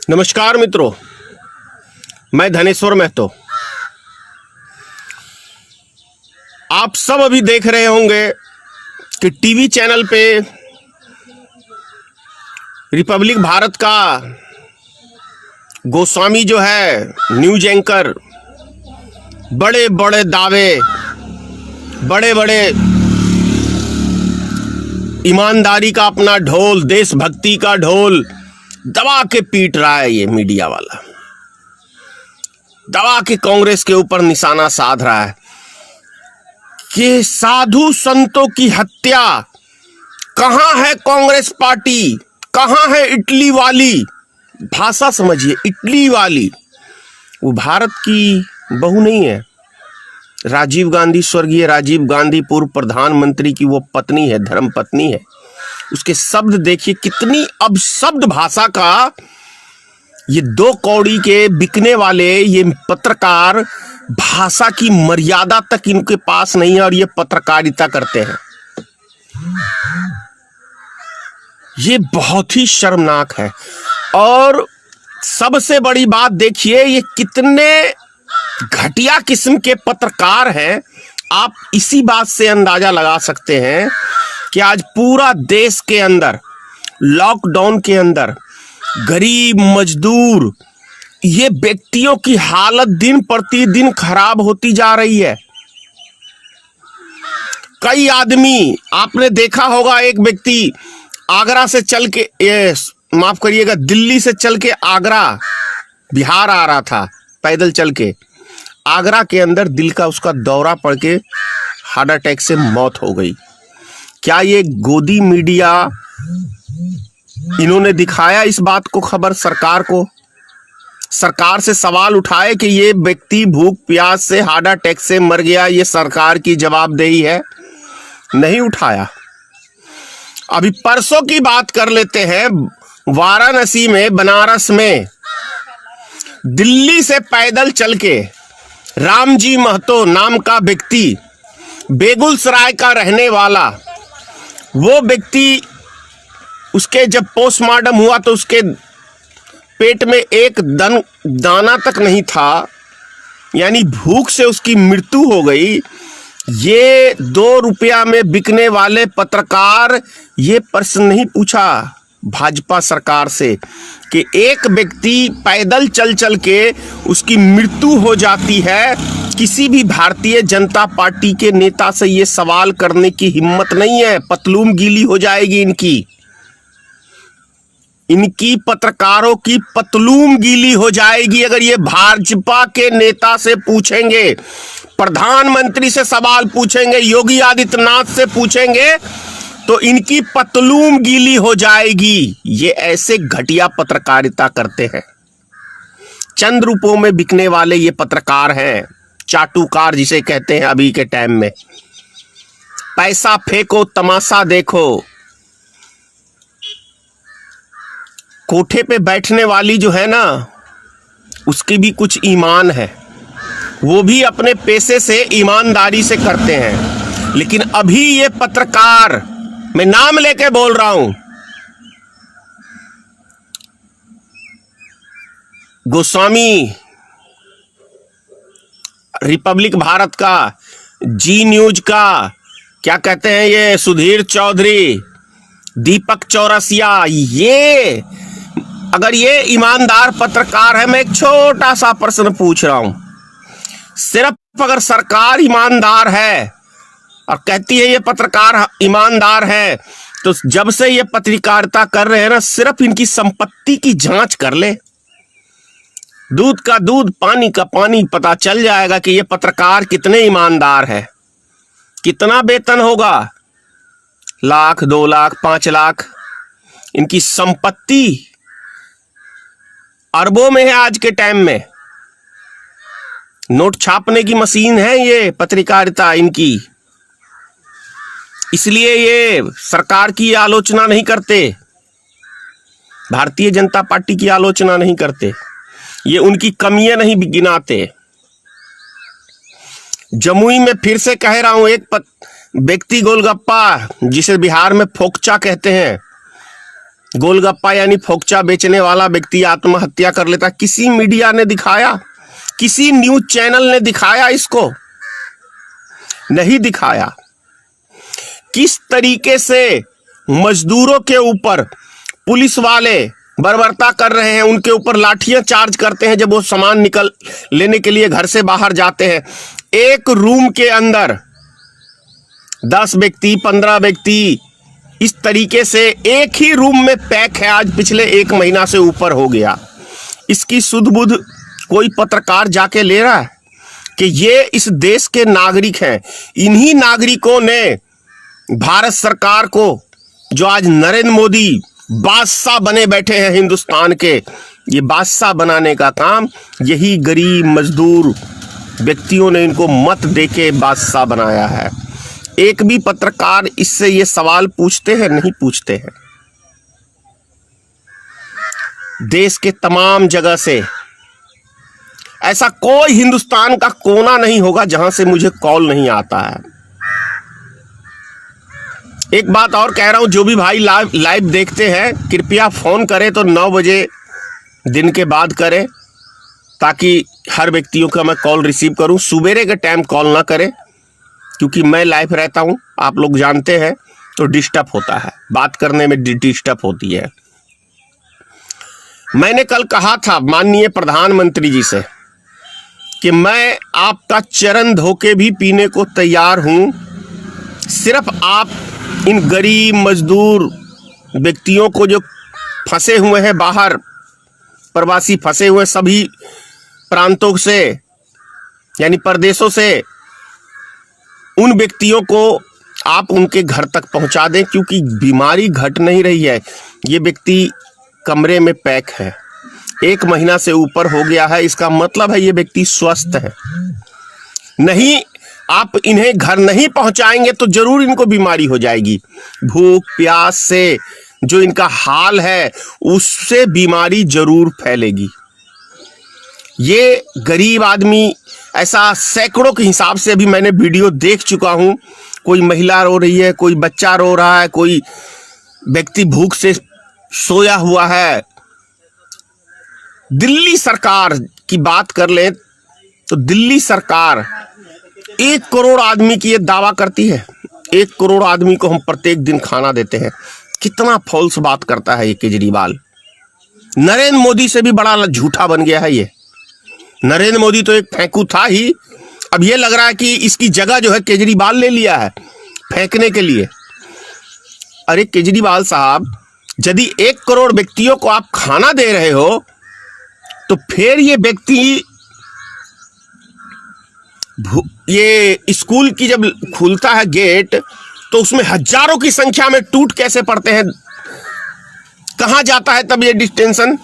नमस्कार मित्रों, मैं धनेश्वर महतो। आप सब अभी देख रहे होंगे कि टीवी चैनल पे रिपब्लिक भारत का गोस्वामी जो है न्यूज एंकर, बड़े बड़े दावे, बड़े बड़े ईमानदारी का अपना ढोल, देशभक्ति का ढोल दबा के पीट रहा है। ये मीडिया वाला दबा के कांग्रेस के ऊपर निशाना साध रहा है कि साधु संतों की हत्या। कहां है कांग्रेस पार्टी, कहां है इटली वाली भाषा? समझिए, इटली वाली, वो भारत की बहू नहीं है। राजीव गांधी, स्वर्गीय राजीव गांधी पूर्व प्रधानमंत्री की वो पत्नी है, धर्म पत्नी है। उसके शब्द देखिए, कितनी अपशब्द भाषा का। ये दो कौड़ी के बिकने वाले ये पत्रकार, भाषा की मर्यादा तक इनके पास नहीं है और ये पत्रकारिता करते हैं। ये बहुत ही शर्मनाक है। और सबसे बड़ी बात देखिए, ये कितने घटिया किस्म के पत्रकार हैं। आप इसी बात से अंदाजा लगा सकते हैं कि आज पूरा देश के अंदर लॉकडाउन के अंदर गरीब, मजदूर, ये व्यक्तियों की हालत दिन प्रतिदिन खराब होती जा रही है। कई आदमी, आपने देखा होगा, एक व्यक्ति आगरा से चल के, माफ करिएगा, दिल्ली से चल के आगरा, बिहार आ रहा था पैदल चल के। आगरा के अंदर दिल का उसका दौरा पड़ के हार्ट अटैक से मौत हो गई। क्या ये गोदी मीडिया इन्होंने दिखाया इस बात को खबर सरकार को? सरकार से सवाल उठाए कि ये व्यक्ति भूख प्यास से, हार्ट अटैक से मर गया, ये सरकार की जवाबदेही है? नहीं उठाया। अभी परसों की बात कर लेते हैं। वाराणसी में, बनारस में, दिल्ली से पैदल चल के रामजी महतो नाम का व्यक्ति, बेगूसराय का रहने वाला, वो व्यक्ति, उसके जब पोस्टमार्टम हुआ तो उसके पेट में एक दाना तक नहीं था, यानी भूख से उसकी मृत्यु हो गई। ये 2 रुपया में बिकने वाले पत्रकार ये प्रश्न नहीं पूछा भाजपा सरकार से कि एक व्यक्ति पैदल चल चल के उसकी मृत्यु हो जाती है। किसी भी भारतीय जनता पार्टी के नेता से ये सवाल करने की हिम्मत नहीं है। पतलून गीली हो जाएगी इनकी पत्रकारों की पतलून गीली हो जाएगी अगर ये भाजपा के नेता से पूछेंगे, प्रधानमंत्री से सवाल पूछेंगे, योगी आदित्यनाथ से पूछेंगे तो इनकी पतलून गीली हो जाएगी। ये ऐसे घटिया पत्रकारिता करते हैं। चंद रुपयों में बिकने वाले ये पत्रकार हैं, चाटुकार जिसे कहते हैं अभी के टाइम में। पैसा फेंको, तमाशा देखो। कोठे पे बैठने वाली जो है ना, उसकी भी कुछ ईमान है, वो भी अपने पैसे से ईमानदारी से करते हैं। लेकिन अभी ये पत्रकार, मैं नाम लेके बोल रहा हूं, गोस्वामी, रिपब्लिक भारत का, जी न्यूज का, क्या कहते हैं ये सुधीर चौधरी, दीपक चौरसिया, ये अगर ये ईमानदार पत्रकार है, मैं एक छोटा सा प्रश्न पूछ रहा हूं, सिर्फ अगर सरकार ईमानदार है और कहती है ये पत्रकार ईमानदार है, तो जब से ये पत्रकारिता कर रहे हैं ना, सिर्फ इनकी संपत्ति की जांच कर ले। दूध का दूध, पानी का पानी, पता चल जाएगा कि ये पत्रकार कितने ईमानदार है। कितना वेतन होगा? लाख, 2 लाख, 5 लाख। इनकी संपत्ति अरबों में है आज के टाइम में। नोट छापने की मशीन है ये पत्रकारिता इनकी। इसलिए ये सरकार की आलोचना नहीं करते, भारतीय जनता पार्टी की आलोचना नहीं करते, ये उनकी कमियां नहीं गिनाते। जमुई में फिर से कह रहा हूं, एक व्यक्ति गोलगप्पा, जिसे बिहार में फोकचा कहते हैं, गोलगप्पा यानी फोकचा बेचने वाला व्यक्ति आत्महत्या कर लेता। किसी मीडिया ने दिखाया, किसी न्यूज चैनल ने दिखाया? इसको नहीं दिखाया। किस तरीके से मजदूरों के ऊपर पुलिस वाले बर्बरता कर रहे हैं, उनके ऊपर लाठियां चार्ज करते हैं जब वो सामान निकल लेने के लिए घर से बाहर जाते हैं। एक रूम के अंदर 10 व्यक्ति 15 व्यक्ति इस तरीके से एक ही रूम में पैक है। आज पिछले 1 महीना से ऊपर हो गया। इसकी सुध बुध कोई पत्रकार जाके ले रहा है कि ये इस देश के नागरिक हैं। इन्हीं नागरिकों ने भारत सरकार को, जो आज नरेंद्र मोदी बादशाह बने बैठे हैं हिंदुस्तान के, ये बादशाह बनाने का काम यही गरीब मजदूर व्यक्तियों ने इनको मत देके बादशाह बनाया है। एक भी पत्रकार इससे ये सवाल पूछते हैं? नहीं पूछते हैं। देश के तमाम जगह से ऐसा कोई हिंदुस्तान का कोना नहीं होगा जहां से मुझे कॉल नहीं आता है। एक बात और कह रहा हूं, जो भी भाई लाइव देखते हैं कृपया फोन करें तो 9 बजे दिन के बाद करें, ताकि हर व्यक्तियों का मैं कॉल रिसीव करूं। सुबेरे के टाइम कॉल ना करें, क्योंकि मैं लाइव रहता हूं, आप लोग जानते हैं, तो डिस्टर्ब होता है, बात करने में डिस्टर्ब होती है। मैंने कल कहा था माननीय प्रधानमंत्री जी से कि मैं आपका चरण धोके भी पीने को तैयार हूं, सिर्फ आप इन गरीब मजदूर व्यक्तियों को जो फंसे हुए हैं बाहर, प्रवासी फंसे हुए सभी प्रांतों से यानी प्रदेशों से, उन व्यक्तियों को आप उनके घर तक पहुंचा दें, क्योंकि बीमारी घट नहीं रही है। ये व्यक्ति कमरे में पैक है, 1 महीना से ऊपर हो गया है। इसका मतलब है ये व्यक्ति स्वस्थ है। नहीं, आप इन्हें घर नहीं पहुंचाएंगे तो जरूर इनको बीमारी हो जाएगी। भूख प्यास से जो इनका हाल है उससे बीमारी जरूर फैलेगी। ये गरीब आदमी, ऐसा सैकड़ों के हिसाब से अभी मैंने वीडियो देख चुका हूं। कोई महिला रो रही है, कोई बच्चा रो रहा है, कोई व्यक्ति भूख से सोया हुआ है। दिल्ली सरकार की बात कर ले तो दिल्ली सरकार 1 करोड़ आदमी की ये दावा करती है, 1 करोड़ आदमी को हम प्रत्येक दिन खाना देते हैं। कितना फॉल्स बात करता है ये केजरीवाल। नरेंद्र मोदी से भी बड़ा झूठा बन गया है ये। नरेंद्र मोदी तो एक फेंकू था ही, अब ये लग रहा है कि इसकी जगह जो है केजरीवाल ले लिया है फेंकने के लिए। अरे केजरीवाल साहब, यदि 1 करोड़ व्यक्तियों को आप खाना दे रहे हो तो फिर ये व्यक्ति, ये स्कूल की जब खुलता है गेट तो उसमें हजारों की संख्या में टूट कैसे पड़ते हैं? कहां जाता है तब ये डिस्टेंशन?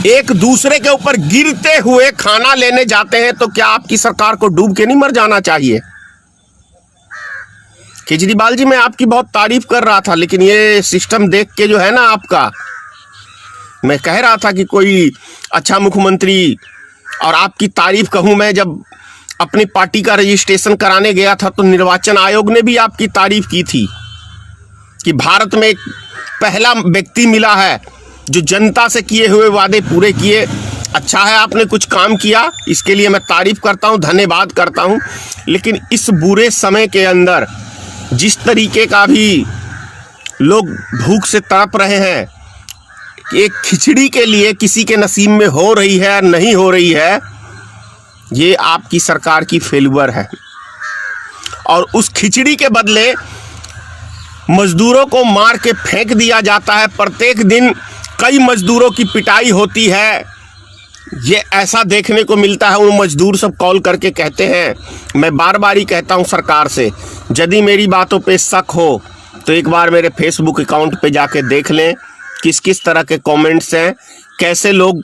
एक दूसरे के ऊपर गिरते हुए खाना लेने जाते हैं, तो क्या आपकी सरकार को डूब के नहीं मर जाना चाहिए? केजरीवाल जी, मैं आपकी बहुत तारीफ कर रहा था, लेकिन ये सिस्टम देख के जो है ना आपका, मैं कह रहा था कि कोई अच्छा मुख्यमंत्री, और आपकी तारीफ कहूं मैं, जब अपनी पार्टी का रजिस्ट्रेशन कराने गया था तो निर्वाचन आयोग ने भी आपकी तारीफ की थी कि भारत में एक पहला व्यक्ति मिला है जो जनता से किए हुए वादे पूरे किए। अच्छा है, आपने कुछ काम किया, इसके लिए मैं तारीफ करता हूं, धन्यवाद करता हूं। लेकिन इस बुरे समय के अंदर जिस तरीके का भी लोग भूख से तड़प रहे हैं, एक खिचड़ी के लिए किसी के नसीब में हो रही है नहीं हो रही है, ये आपकी सरकार की फेल्यूर है। और उस खिचड़ी के बदले मजदूरों को मार के फेंक दिया जाता है। प्रत्येक दिन कई मजदूरों की पिटाई होती है। ये ऐसा देखने को मिलता है। उन मजदूर सब कॉल करके कहते हैं, मैं बार बार ही कहता हूं सरकार से, यदि मेरी बातों पे शक हो तो एक बार मेरे फेसबुक अकाउंट पे जाके देख लें किस किस तरह के कमेंट्स हैं, कैसे लोग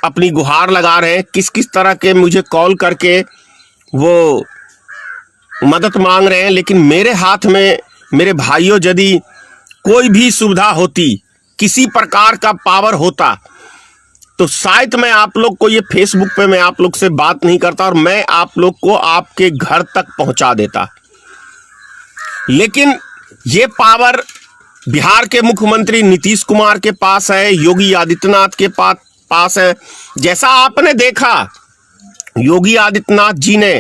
अपनी गुहार लगा रहे हैं, किस किस तरह के मुझे कॉल करके वो मदद मांग रहे हैं। लेकिन मेरे हाथ में, मेरे भाइयों, यदि कोई भी सुविधा होती, किसी प्रकार का पावर होता, तो शायद मैं आप लोग को ये फेसबुक पे मैं आप लोग से बात नहीं करता और मैं आप लोग को आपके घर तक पहुंचा देता। लेकिन ये पावर बिहार के मुख्यमंत्री नीतीश कुमार के पास है, योगी आदित्यनाथ के पास है। जैसा आपने देखा, योगी आदित्यनाथ जी ने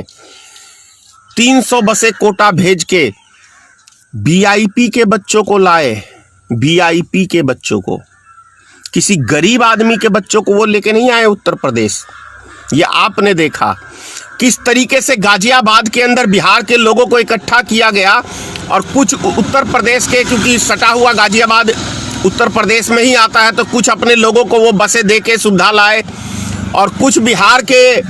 300 बसें कोटा भेज के वीआईपी के बच्चों को लाए, वीआईपी के बच्चों को, किसी गरीब आदमी के बच्चों को वो लेके नहीं आए उत्तर प्रदेश। ये आपने देखा किस तरीके से गाजियाबाद के अंदर बिहार के लोगों को इकट्ठा किया गया और कुछ उत्तर प्रदेश के, क्योंकि सटा हुआ गाजियाबाद उत्तर प्रदेश में ही आता है, तो कुछ अपने लोगों को वो बसें दे के सुविधा लाए और कुछ बिहार के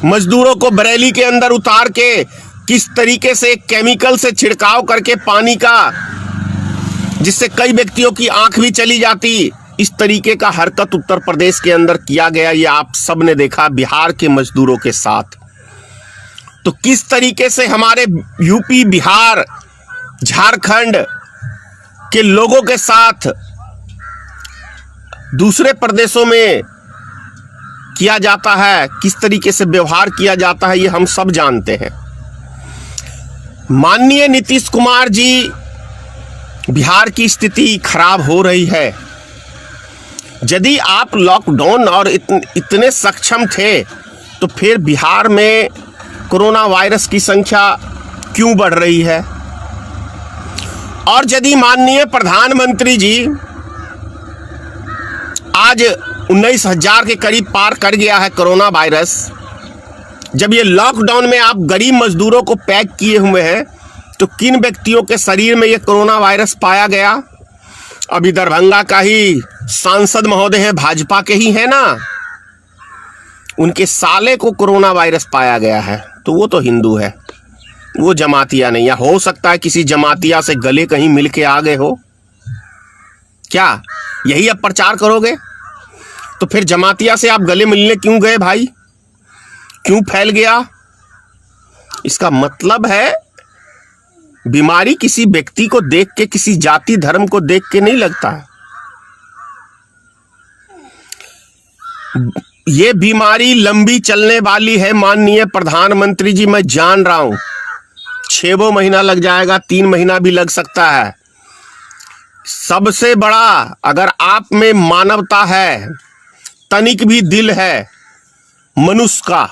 मजदूरों को बरेली के अंदर उतार के किस तरीके से केमिकल से छिड़काव करके पानी का, जिससे कई व्यक्तियों की आंख भी चली जाती, इस तरीके का हरकत उत्तर प्रदेश के अंदर किया गया। ये आप सब ने देखा बिहार के मजदूरों के साथ। तो किस तरीके से हमारे यूपी, बिहार, झारखंड के लोगों के साथ दूसरे प्रदेशों में किया जाता है, किस तरीके से व्यवहार किया जाता है, ये हम सब जानते हैं। माननीय नीतीश कुमार जी, बिहार की स्थिति खराब हो रही है। यदि आप लॉकडाउन और इतने सक्षम थे तो फिर बिहार में कोरोना वायरस की संख्या क्यों बढ़ रही है? और यदि माननीय प्रधानमंत्री जी आज 19,000 के करीब पार कर गया है कोरोना वायरस, जब ये लॉकडाउन में आप गरीब मजदूरों को पैक किए हुए हैं, तो किन व्यक्तियों के शरीर में ये कोरोना वायरस पाया गया? अभी दरभंगा का ही सांसद महोदय है, भाजपा के ही है ना, उनके साले को कोरोना वायरस पाया गया है। तो वो तो हिंदू है, वो जमातिया नहीं है। हो सकता है किसी जमातिया से गले कहीं मिल के आ गए हो। क्या यही अब प्रचार करोगे? तो फिर जमातिया से आप गले मिलने क्यों गए भाई? क्यों फैल गया? इसका मतलब है बीमारी किसी व्यक्ति को देख के, किसी जाति धर्म को देख के नहीं लगता है। ये बीमारी लंबी चलने वाली है माननीय प्रधानमंत्री जी, मैं जान रहा हूं। 6 महीना लग जाएगा, 3 महीना भी लग सकता है। सबसे बड़ा, अगर आप में मानवता है, तनिक भी दिल है मनुष्य का,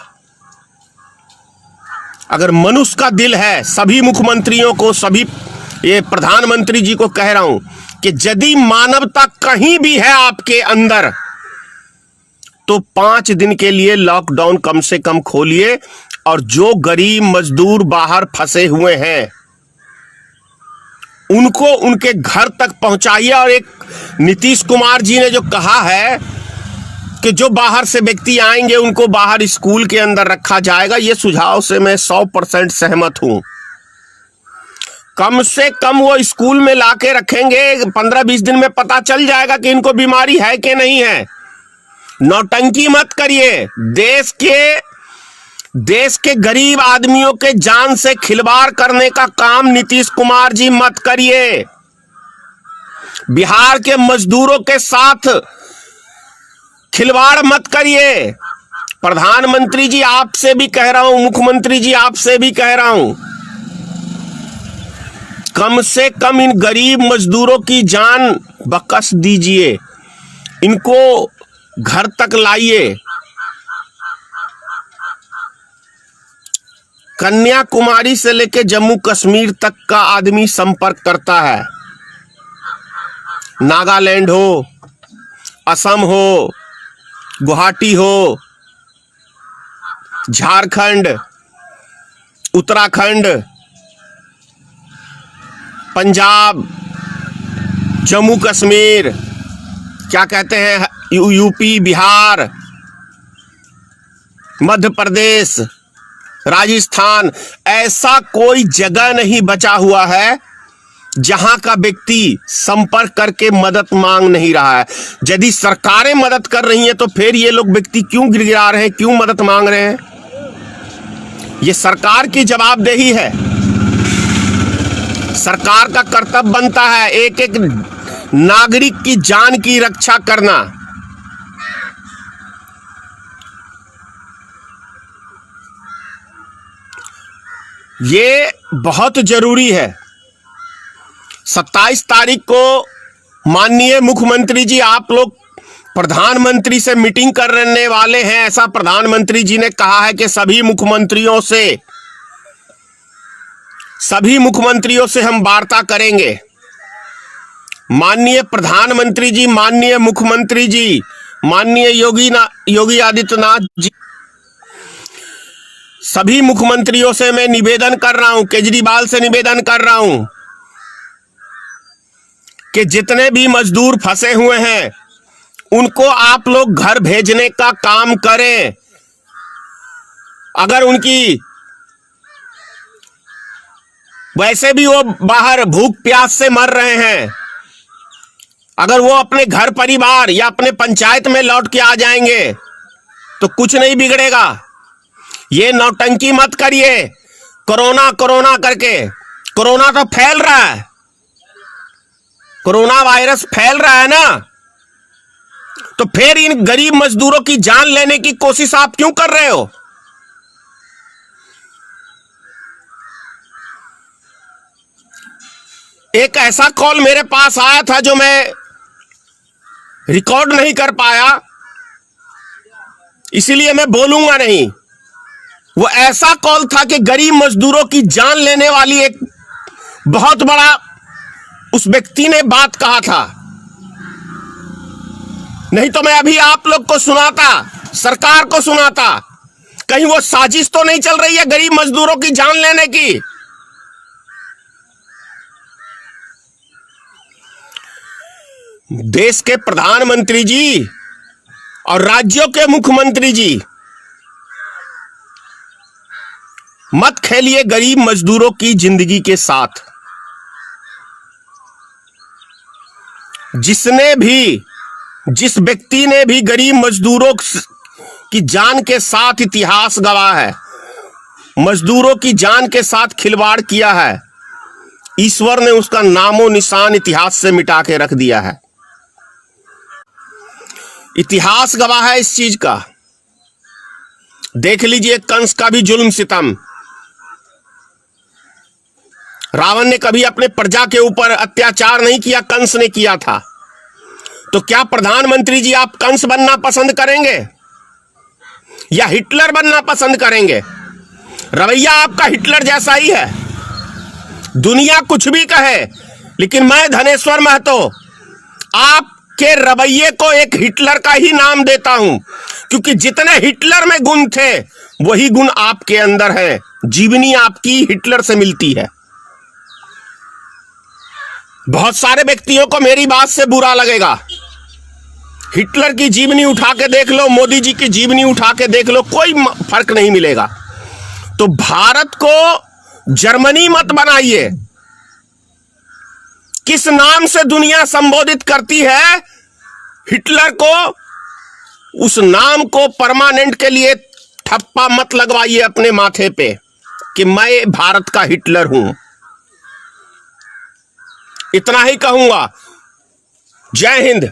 अगर मनुष्य का दिल है, सभी मुख्यमंत्रियों को, सभी ये प्रधानमंत्री जी को कह रहा हूं कि यदि मानवता कहीं भी है आपके अंदर, तो 5 दिन के लिए लॉकडाउन कम से कम खोलिए और जो गरीब मजदूर बाहर फंसे हुए हैं उनको उनके घर तक पहुंचाइए। और एक नीतीश कुमार जी ने जो कहा है कि जो बाहर से व्यक्ति आएंगे उनको बाहर स्कूल के अंदर रखा जाएगा, ये सुझाव से मैं 100% सहमत हूं। कम से कम वो स्कूल में लाके रखेंगे, 15-20 दिन में पता चल जाएगा कि इनको बीमारी है कि नहीं है। नौटंकी मत करिए। देश के गरीब आदमियों के जान से खिलवाड़ करने का काम नीतीश कुमार जी मत करिए। बिहार के मजदूरों के साथ खिलवाड़ मत करिए। प्रधानमंत्री जी आपसे भी कह रहा हूं, मुख्यमंत्री जी आपसे भी कह रहा हूं, कम से कम इन गरीब मजदूरों की जान बख्श दीजिए, इनको घर तक लाइए। कन्याकुमारी से लेकर जम्मू कश्मीर तक का आदमी संपर्क करता है। नागालैंड हो, असम हो, गुवाहाटी हो, झारखंड, उत्तराखंड, पंजाब, जम्मू कश्मीर, क्या कहते हैं, यूपी, बिहार, मध्य प्रदेश, राजस्थान, ऐसा कोई जगह नहीं बचा हुआ है जहां का व्यक्ति संपर्क करके मदद मांग नहीं रहा है। यदि सरकारें मदद कर रही हैं तो फिर ये लोग व्यक्ति क्यों गिड़गिड़ा रहे हैं, क्यों मदद मांग रहे हैं? ये सरकार की जवाबदेही है। सरकार का कर्तव्य बनता है एक एक नागरिक की जान की रक्षा करना। ये बहुत जरूरी है। 27 तारीख को माननीय मुख्यमंत्री जी आप लोग प्रधानमंत्री से मीटिंग करने वाले हैं, ऐसा प्रधानमंत्री जी ने कहा है कि सभी मुख्यमंत्रियों से हम वार्ता करेंगे। माननीय प्रधानमंत्री जी, माननीय मुख्यमंत्री जी, माननीय योगी आदित्यनाथ जी, सभी मुख्यमंत्रियों से मैं निवेदन कर रहा हूं, केजरीवाल से निवेदन कर रहा हूं कि जितने भी मजदूर फंसे हुए हैं उनको आप लोग घर भेजने का काम करें। अगर उनकी वैसे भी वो बाहर भूख प्यास से मर रहे हैं, अगर वो अपने घर परिवार या अपने पंचायत में लौट के आ जाएंगे तो कुछ नहीं बिगड़ेगा। ये नौटंकी मत करिए कोरोना कोरोना करके। कोरोना तो फैल रहा है, कोरोना वायरस फैल रहा है ना, तो फिर इन गरीब मजदूरों की जान लेने की कोशिश आप क्यों कर रहे हो? एक ऐसा कॉल मेरे पास आया था जो मैं रिकॉर्ड नहीं कर पाया, इसीलिए मैं बोलूंगा नहीं। वो ऐसा कॉल था कि गरीब मजदूरों की जान लेने वाली एक बहुत बड़ा उस व्यक्ति ने बात कहा था। नहीं तो मैं अभी आप लोग को सुनाता, सरकार को सुनाता। कहीं वो साजिश तो नहीं चल रही है गरीब मजदूरों की जान लेने की? देश के प्रधानमंत्री जी और राज्यों के मुख्यमंत्री जी, मत खेलिए गरीब मजदूरों की जिंदगी के साथ। जिस व्यक्ति ने भी गरीब मजदूरों की जान के साथ इतिहास गवाह है, मजदूरों की जान के साथ खिलवाड़ किया है, ईश्वर ने उसका नामो निशान इतिहास से मिटा के रख दिया है। इतिहास गवाह है इस चीज का। देख लीजिए कंस का भी जुल्म सितम। रावण ने कभी अपने प्रजा के ऊपर अत्याचार नहीं किया, कंस ने किया था। तो क्या प्रधानमंत्री जी आप कंस बनना पसंद करेंगे या हिटलर बनना पसंद करेंगे? रवैया आपका हिटलर जैसा ही है। दुनिया कुछ भी कहे, लेकिन मैं धनेश्वर महतो आपके रवैये को एक हिटलर का ही नाम देता हूं, क्योंकि जितने हिटलर में गुण थे वही गुण आपके अंदर है। जीवनी आपकी हिटलर से मिलती है। बहुत सारे व्यक्तियों को मेरी बात से बुरा लगेगा। हिटलर की जीवनी उठा के देख लो, मोदी जी की जीवनी उठा के देख लो, कोई फर्क नहीं मिलेगा। तो भारत को जर्मनी मत बनाइए। किस नाम से दुनिया संबोधित करती है हिटलर को, उस नाम को परमानेंट के लिए ठप्पा मत लगवाइए अपने माथे पे कि मैं भारत का हिटलर हूं। इतना ही कहूंगा। जय हिंद।